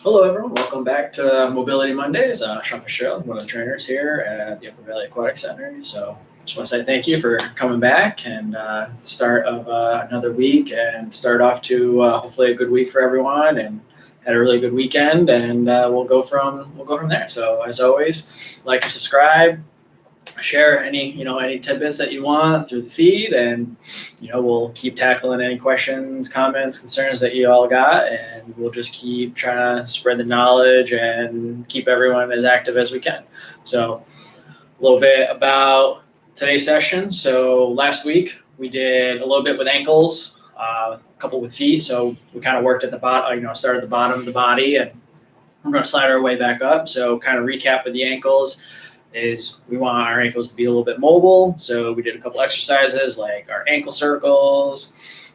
Hello, everyone. Welcome back to Mobility Mondays. Sean Fitzgerald, one of the trainers here at the Upper Valley Aquatic Center. So, just want to say thank you for coming back and start of another week and start off to hopefully a good week for everyone and had a really good weekend and we'll go from there. So, as always, like and subscribe, share any tidbits that you want through the feed, and we'll keep tackling any questions, comments, concerns that you all got, and we'll just keep trying to spread the knowledge and keep everyone as active as we can. So a little bit about today's session. So last week we did a little bit with ankles, a couple with feet. So we kind of worked at the bottom, started at the bottom of the body, and we're going to slide our way back up. So kind of recap with the ankles is we want our ankles to be a little bit mobile. So we did a couple exercises like our ankle circles.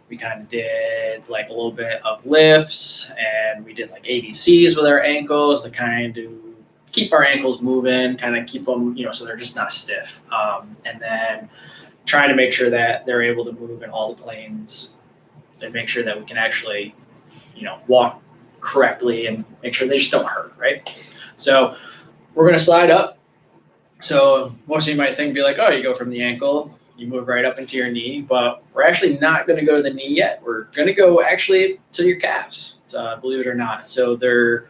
We kind of did like a little bit of lifts, and we did like ABCs with our ankles to kind of keep our ankles moving, kind of keep them, so they're just not stiff. And then trying to make sure that they're able to move in all the planes and make sure that we can actually, walk correctly and make sure they just don't hurt, right? So we're going to slide up. So most of you might be like, oh, you go from the ankle, you move right up into your knee, but we're actually not going to go to the knee yet. We're going to go actually to your calves, believe it or not. So there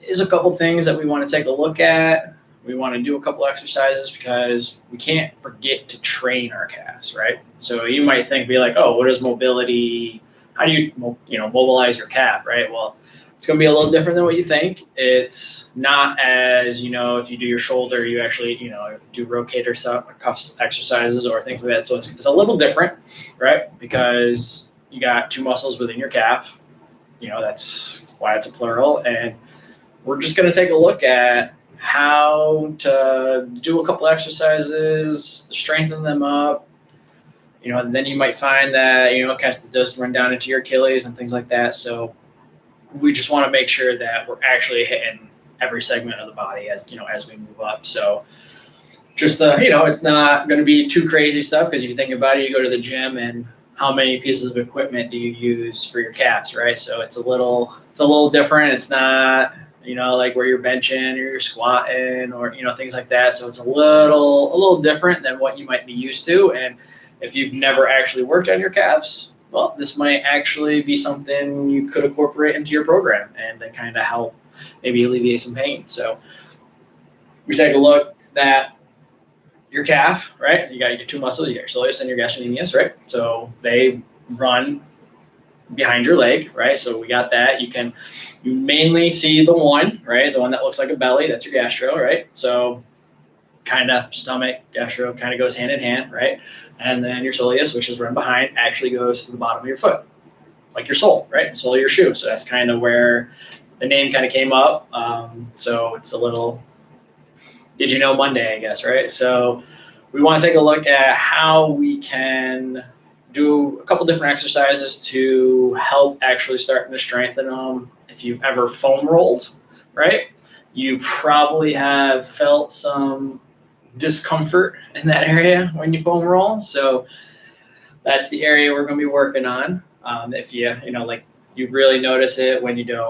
is a couple things that we want to take a look at. We want to do a couple exercises because we can't forget to train our calves, right? So you might be like, oh, what is mobility? How do you, mobilize your calf, right? Well, it's going to be a little different than what you think. It's not as, if you do your shoulder, you actually, do rotator cuff exercises or things like that. So it's a little different, right? Because you got two muscles within your calf. That's why it's a plural. And we're just going to take a look at how to do a couple exercises, to strengthen them up. And then you might find that, it does run down into your Achilles and things like that. So we just want to make sure that we're actually hitting every segment of the body as we move up. So just it's not going to be too crazy stuff, because if you think about it, you go to the gym and how many pieces of equipment do you use for your calves, right? So it's a little different. It's not like where you're benching or you're squatting or things like that. So it's a little different than what you might be used to. And if you've never actually worked on your calves, well, this might actually be something you could incorporate into your program and then kind of help maybe alleviate some pain. So we take a look at your calf, right? You got your two muscles, you got your soleus and your gastrocnemius, right? So they run behind your leg, right? So we got that. You mainly see the one, right? The one that looks like a belly, that's your gastro, right? So kind of stomach, gastro kind of goes hand in hand, right? And then your soleus, which is run behind, actually goes to the bottom of your foot, like your sole, right? Sole of your shoe. So that's kind of where the name kind of came up. So it's a little, did you know Monday, I guess, right? So we want to take a look at how we can do a couple different exercises to help actually starting to strengthen them. If you've ever foam rolled, right? You probably have felt some discomfort in that area when you foam roll. So that's the area we're going to be working on. If you've really noticed it when you do,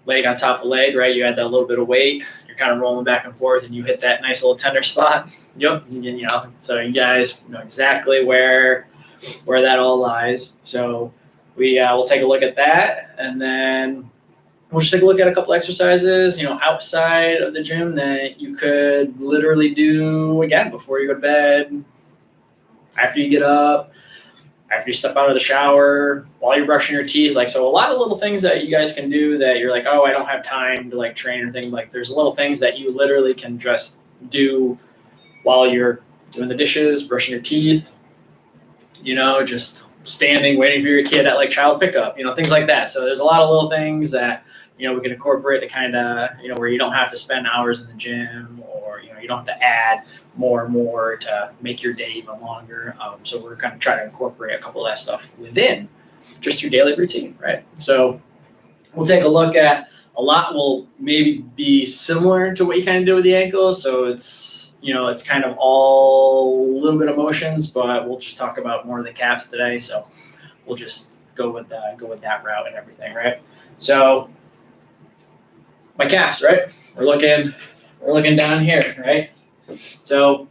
leg on top of leg, right? You add that little bit of weight, you're kind of rolling back and forth and you hit that nice little tender spot. Yep. So you guys know exactly where that all lies. So we'll take a look at that, and then we'll just take a look at a couple exercises, outside of the gym that you could literally do again before you go to bed, after you get up, after you step out of the shower, while you're brushing your teeth. So a lot of little things that you guys can do that you're like, oh, I don't have time to train or things. There's little things that you literally can just do while you're doing the dishes, brushing your teeth, just standing, waiting for your kid at child pickup, things like that. So there's a lot of little things that we can incorporate to kind of, where you don't have to spend hours in the gym, or, you don't have to add more and more to make your day even longer. So we're kind of trying to incorporate a couple of that stuff within just your daily routine, right? So we'll take a look at a lot will maybe be similar to what you kind of do with the ankle. So it's, it's kind of all a little bit of motions, but we'll just talk about more of the calves today. So we'll just go with that route and everything, right? So my calves, right? We're looking down here, right? So,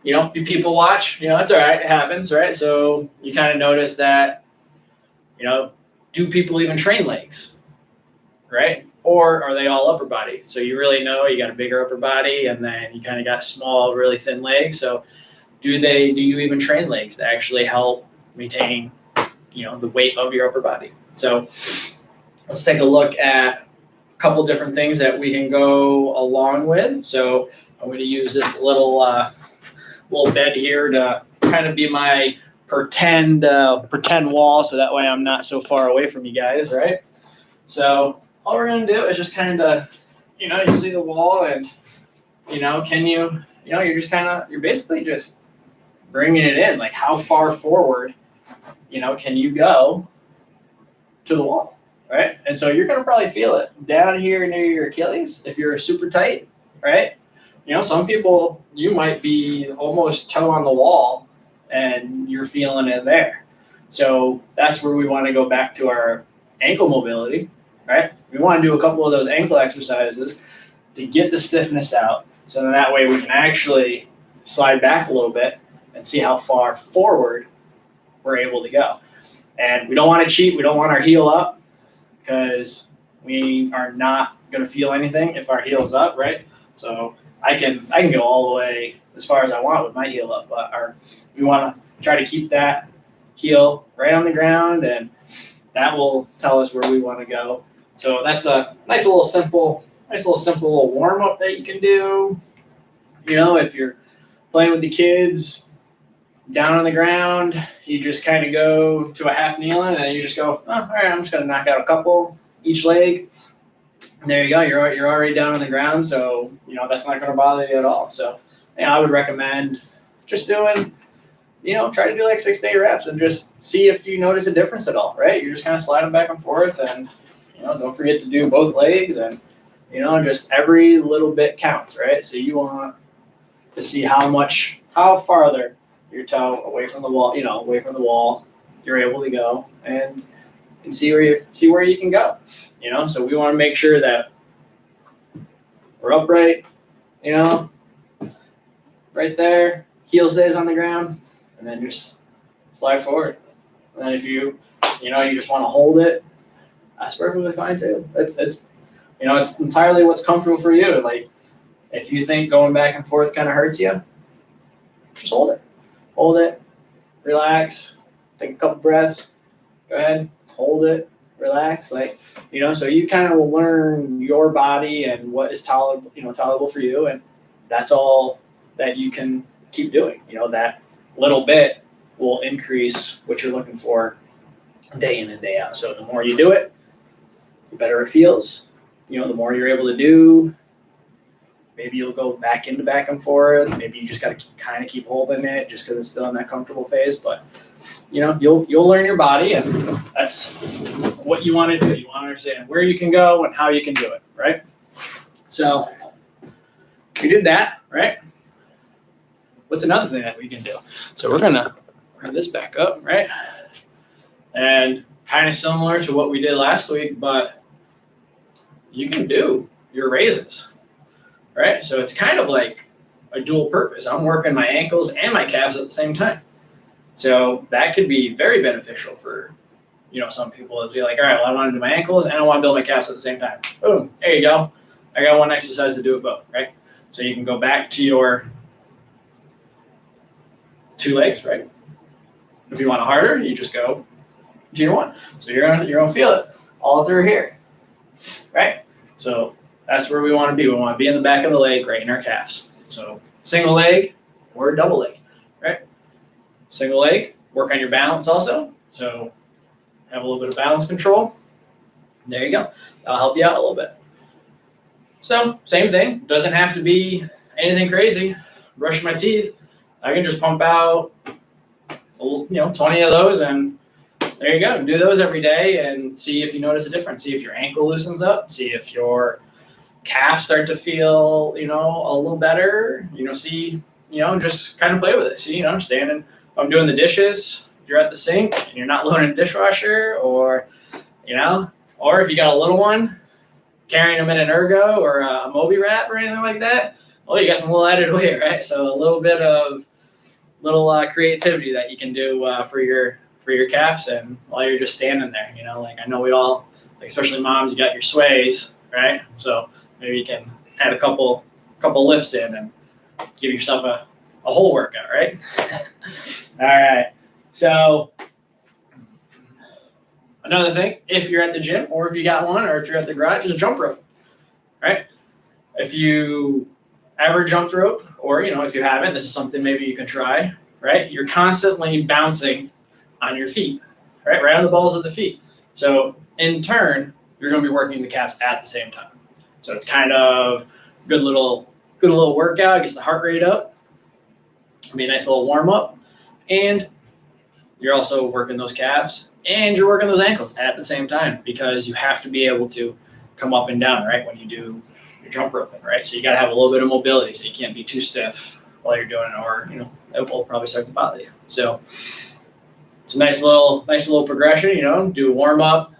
people watch, it's all right, it happens, right? So you kind of notice that, do people even train legs, right? Or are they all upper body? So you really know you got a bigger upper body and then you kind of got small, really thin legs. So do you even train legs to actually help maintain, the weight of your upper body? So let's take a look at a couple different things that we can go along with. So I'm going to use this little bed here to kind of be my pretend wall, so that way I'm not so far away from you guys, right? So all we're going to do is just kind of, you see the wall, and you're basically just bringing it in, like how far forward, can you go to the wall, right? And so you're going to probably feel it down here near your Achilles if you're super tight, right? Some people, you might be almost toe on the wall and you're feeling it there. So that's where we want to go back to our ankle mobility, right? We want to do a couple of those ankle exercises to get the stiffness out. So then that way we can actually slide back a little bit and see how far forward we're able to go. And we don't want to cheat. We don't want our heel up, because we are not going to feel anything if our heel's up, right? So I can go all the way as far as I want with my heel up, but we want to try to keep that heel right on the ground, and that will tell us where we want to go. So that's a nice little simple little warm up that you can do. If you're playing with the kids down on the ground, you just kind of go to a half kneeling and you just go, oh, all right, I'm just going to knock out a couple each leg. And there you go. You're already down on the ground, so that's not going to bother you at all. So I would recommend just doing, try to do like 6 to 8 reps and just see if you notice a difference at all, right? You're just kind of sliding back and forth, and don't forget to do both legs, and just every little bit counts, right? So you want to see how farther your toe away from the wall, you're able to go, and see where you can go. So we want to make sure that we're upright, right there, heel stays on the ground, and then just slide forward. And then if you just want to hold it, that's perfectly fine too. It's entirely what's comfortable for you. Like, if you think going back and forth kind of hurts you, just hold it, relax, take a couple breaths, go ahead, hold it, relax, so you kind of learn your body and what is tolerable for you, and that's all that you can keep doing. That little bit will increase what you're looking for day in and day out. So the more you do it, the better it feels. The more you're able to do. Maybe you'll go back and forth. Maybe you just got to kind of keep holding it just because it's still in that comfortable phase. But you'll learn your body, and that's what you want to do. You want to understand where you can go and how you can do it, right? So we did that, right? What's another thing that we can do? So we're gonna bring this back up, right? And kind of similar to what we did last week, but you can do your raises, right? So it's kind of like a dual purpose. I'm working my ankles and my calves at the same time. So that could be very beneficial for, some people to be like, all right, well, I want to do my ankles and I want to build my calves at the same time. Boom, there you go. I got one exercise to do it both, right? So you can go back to your 2 legs, right? If you want it harder, you just go to your 1. So you're gonna feel it all through here, right? So that's where we want to be. We want to be in the back of the leg, right in our calves. So single leg or double leg, right? Single leg, work on your balance also. So have a little bit of balance control. There you go. That'll help you out a little bit. So same thing. Doesn't have to be anything crazy. Brush my teeth. I can just pump out, 20 of those, and there you go. Do those every day and see if you notice a difference. See if your ankle loosens up. See if your calves start to feel, a little better. Just kind of play with it. See, I'm standing. If I'm doing the dishes, if you're at the sink and you're not loading a dishwasher, or if you got a little one, carrying them in an ergo or a Moby wrap or anything like that, well, you got some little added weight, right? So a little bit of creativity that you can do for your calves, and while you're just standing there, like I know we all, like especially moms, you got your sways, right? So maybe you can add a couple lifts in and give yourself a whole workout, right? All right. So another thing, if you're at the gym or if you got one or if you're at the garage, just jump rope, right? If you ever jumped rope, or if you haven't, this is something maybe you can try, right? You're constantly bouncing on your feet, right on the balls of the feet. So in turn, you're going to be working the calves at the same time. So it's kind of good little workout, gets the heart rate up, be a nice little warm up, and you're also working those calves and you're working those ankles at the same time, because you have to be able to come up and down, right, when you do your jump roping, right? So you got to have a little bit of mobility, so you can't be too stiff while you're doing it, or it will probably start to bother you. So it's a nice little progression. Do a warm up,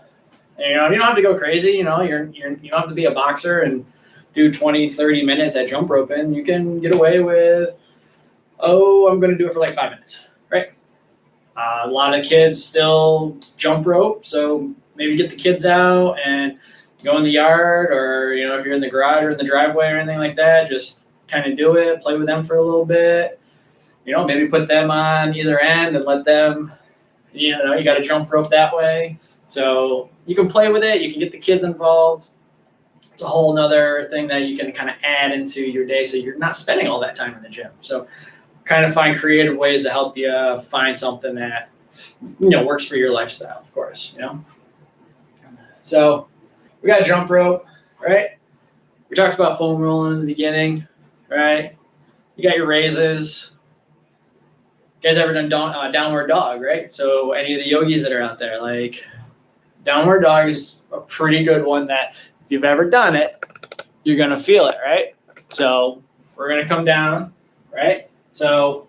and you don't have to go crazy. You don't have to be a boxer and do 20-30 minutes at jump roping. You can get away with, I'm going to do it for like 5 minutes, right? A lot of kids still jump rope, so maybe get the kids out and go in the yard, or if you're in the garage or in the driveway or anything like that, just kind of do it, play with them for a little bit. Maybe put them on either end and let them, you got to jump rope that way. So you can play with it, you can get the kids involved. It's a whole nother thing that you can kind of add into your day, so you're not spending all that time in the gym. So kind of find creative ways to help you find something that works for your lifestyle, of course. So we got a jump rope, right? We talked about foam rolling in the beginning, right? You got your raises. You guys ever done downward dog, right? So any of the yogis that are out there, like downward dog is a pretty good one that if you've ever done it, you're gonna feel it, right? So we're gonna come down, right? So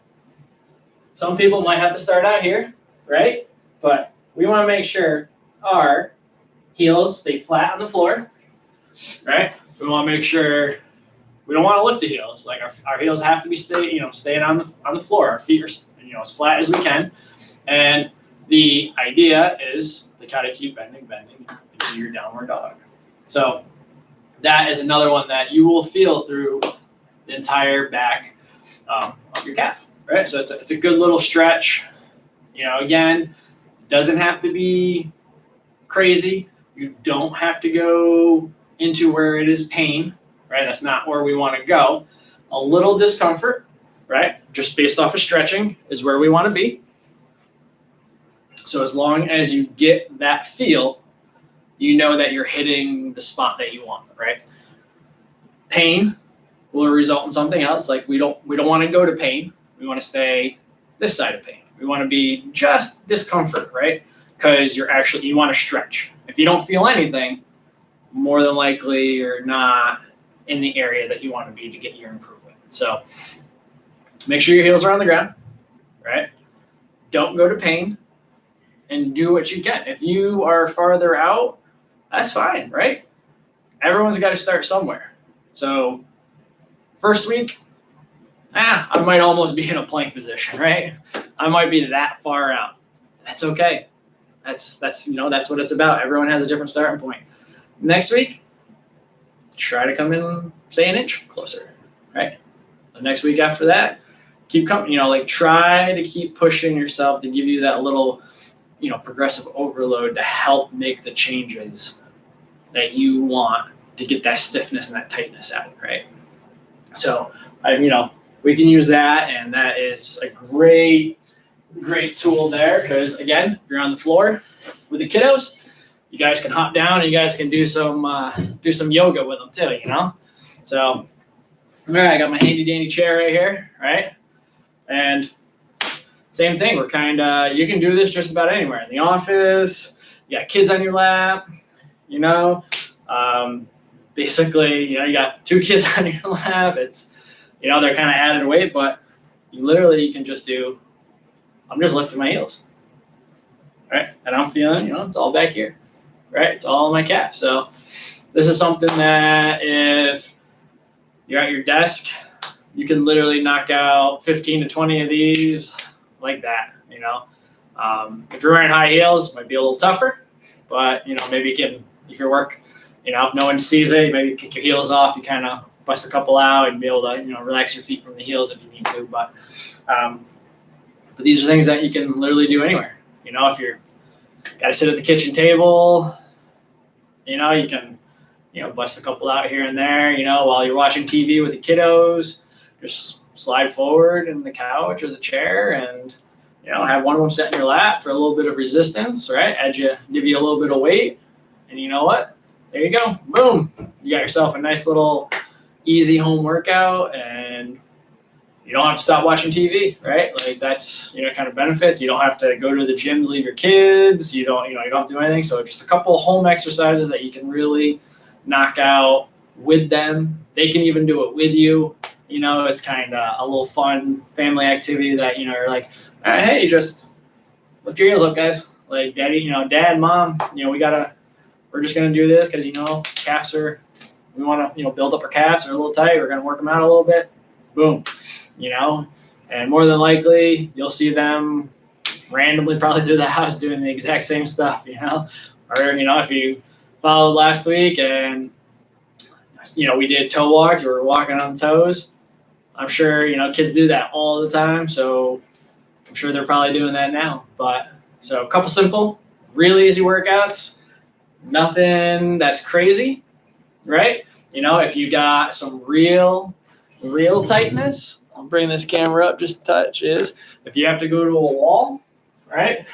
some people might have to start out here, right? But we want to make sure our heels stay flat on the floor, right? We want to make sure we don't want to lift the heels. Like our heels have to be staying on the floor. Our feet are as flat as we can. And the idea is to kind of keep bending into your downward dog. So that is another one that you will feel through the entire back of your calf, right? So it's a good little stretch. Again, doesn't have to be crazy. You don't have to go into where it is pain, right? That's not where we want to go. A little discomfort, right? Just based off of stretching is where we want to be. So as long as you get that feel, that you're hitting the spot that you want, right? Pain will result in something else. Like we don't want to go to pain. We want to stay this side of pain. We want to be just discomfort, right? Because you want to stretch. If you don't feel anything, more than likely you're not in the area that you want to be to get your improvement. So make sure your heels are on the ground, right? Don't go to pain, and do what you can. If you are farther out, that's fine, right? Everyone's got to start somewhere. So first week, I might almost be in a plank position, right? I might be that far out. That's okay. That's what it's about. Everyone has a different starting point. Next week, try to come in, say, an inch closer, right? The next week after that, keep coming, try to keep pushing yourself to give you that little, progressive overload to help make the changes that you want to get that stiffness and that tightness out, right? So, we can use that, and that is a great tool there, because again, if you're on the floor with the kiddos, you guys can hop down and you guys can do some yoga with them too, So, all right, I got my handy dandy chair right here, right? And same thing, you can do this just about anywhere. In the office, you got kids on your lap, basically, you got two kids on your lap. It's, they're kind of added weight, but you can just do, I'm just lifting my heels, right? And I'm feeling, it's all back here, right? It's all in my calf. So this is something that if you're at your desk, you can literally knock out 15 to 20 of these like that, you know. If you're wearing high heels, it might be a little tougher, but, you know, maybe you can, if your work, you know, if no one sees it, maybe kick your heels off, you kind of bust a couple out and be able to, you know, relax your feet from the heels if you need to. But these are things that you can literally do anywhere. You know, if you're got to sit at the kitchen table, you know, you can, you know, bust a couple out here and there, you know, while you're watching TV with the kiddos, just slide forward in the couch or the chair and, you know, have one of them sit in your lap for a little bit of resistance, right? Give you a little bit of weight, and you know what? There you go. Boom. You got yourself a nice little easy home workout, and you don't have to stop watching TV, right? Like that's, you know, kind of benefits. You don't have to go to the gym to leave your kids. You don't have to do anything. So just a couple of home exercises that you can really knock out with them. They can even do it with you. You know, it's kind of a little fun family activity that, you know, you're like, all right, hey, just lift your heels up, guys. Like daddy, you know, dad, mom, you know, we're just going to do this because, you know, we want to, you know, build up our calves. They're a little tight. We're going to work them out a little bit. Boom. You know, and more than likely you'll see them randomly probably through the house doing the exact same stuff, you know, or, you know, if you followed last week and, you know, we did toe walks, we were walking on toes. I'm sure, you know, kids do that all the time. So I'm sure they're probably doing that now. But so a couple simple, really easy workouts, nothing that's crazy, right? You know, if you got some real tightness, I'll bring this camera up just a touch, is if you have to go to a wall, right?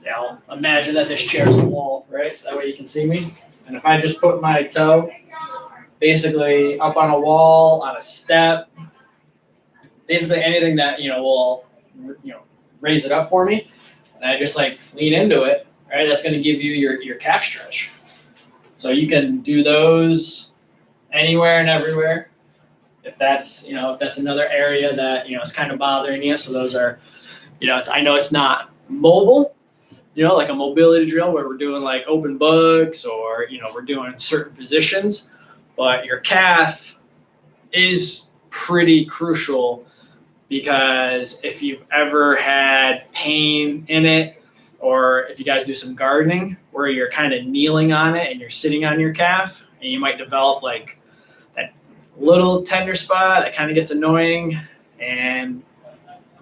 Yeah, I'll imagine that this chair's a wall, right? So that way you can see me. And if I just put my toe basically up on a wall, on a step, basically anything that, you know, will, you know, raise it up for me, and I just like lean into it, right? That's going to give you your calf stretch. So you can do those anywhere and everywhere. If that's, you know, if that's another area that, you know, is kind of bothering you. So those are, you know, I know it's not mobile, you know, like a mobility drill where we're doing like open bugs or, you know, we're doing certain positions, but your calf is pretty crucial because if you've ever had pain in it, or if you guys do some gardening where you're kind of kneeling on it and you're sitting on your calf, and you might develop like that little tender spot that kind of gets annoying and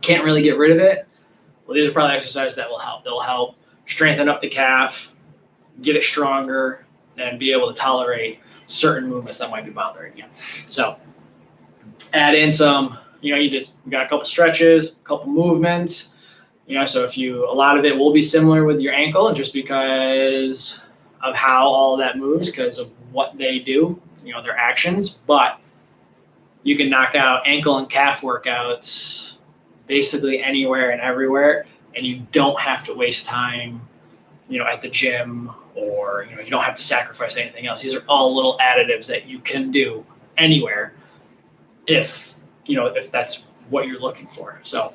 can't really get rid of it. Well, these are probably exercises that will help. They'll help strengthen up the calf, get it stronger, and be able to tolerate certain movements that might be bothering you. So add in some, you know, we got a couple stretches, a couple movements, you know, so a lot of it will be similar with your ankle, and just because of how all of that moves, because of what they do, you know, their actions, but you can knock out ankle and calf workouts basically anywhere and everywhere, and you don't have to waste time, you know, at the gym, or, you know, you don't have to sacrifice anything else. These are all little additives that you can do anywhere if, you know, if that's what you're looking for. So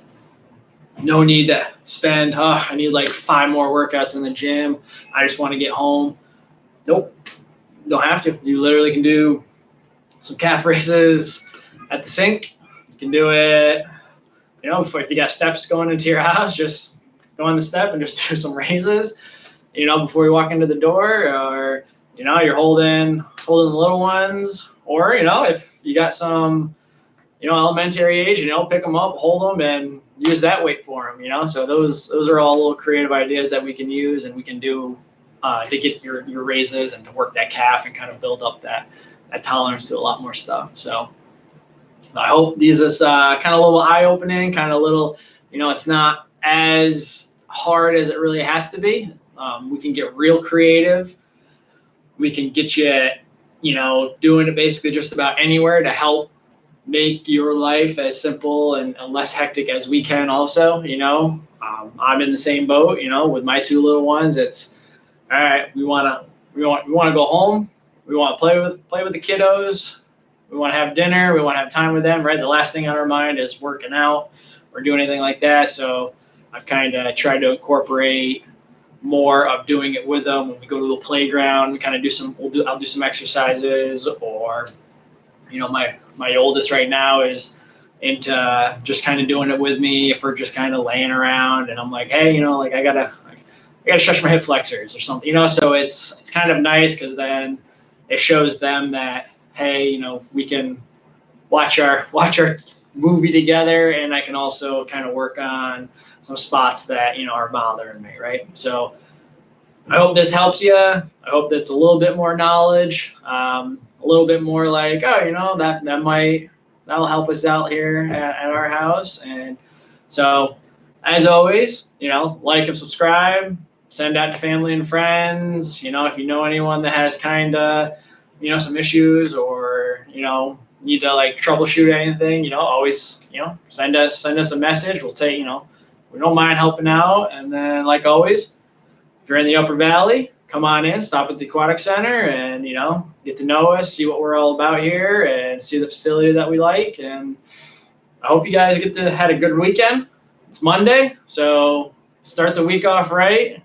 no need to spend, I need like 5 more workouts in the gym. I just want to get home. Nope, don't have to. You literally can do some calf raises at the sink. You can do it, you know, if you got steps going into your house, just go on the step and just do some raises, you know, before you walk into the door, or, you know, you're holding the little ones, or, you know, if you got some, you know, elementary age, you know, pick them up, hold them, and use that weight for them, you know. So those are all little creative ideas that we can use and we can do to get your raises and to work that calf and kind of build up that tolerance to a lot more stuff. So I hope these is kind of a little eye-opening, kind of a little, you know, it's not as hard as it really has to be. We can get real creative. We can get you, you know, doing it basically just about anywhere to help make your life as simple and less hectic as we can also, you know. I'm in the same boat, you know, with my 2 little ones. It's all right, we want to go home. We want to play with the kiddos. We want to have dinner. We want to have time with them, right? The last thing on our mind is working out or doing anything like that. So I've kind of tried to incorporate more of doing it with them when we go to the playground. We kind of I'll do some exercises, or my oldest right now is into just kind of doing it with me if we're just kind of laying around, and I'm like, hey, like I gotta stretch my hip flexors or something, so it's kind of nice because then it shows them that, hey, we can watch our movie together, and I can also kind of work on some spots that are bothering me, right? So I hope this helps you. I hope that's a little bit more knowledge, a little bit more like, oh, that'll help us out here at our house. And so, as always, like and subscribe, send out to family and friends. If you know anyone that has kind of, some issues, or need to like troubleshoot anything, always, send us a message. We'll take, we don't mind helping out. And then, like always, if you're in the Upper Valley, come on in, stop at the Aquatic Center, and get to know us, see what we're all about here, and see the facility that we like. And I hope you guys had a good weekend. It's Monday, so start the week off right?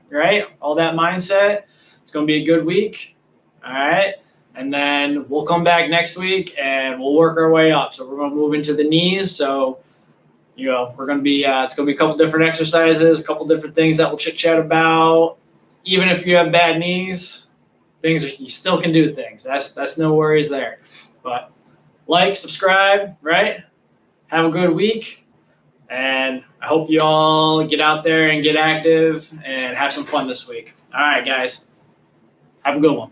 All that mindset. It's going to be a good week. All right. And then we'll come back next week and we'll work our way up. So we're going to move into the knees. So, we're going to be, it's going to be a couple different exercises, a couple different things that we'll chit chat about. Even if you have bad knees, you still can do things. That's no worries there. But like, subscribe, right? Have a good week. And I hope you all get out there and get active and have some fun this week. All right, guys. Have a good one.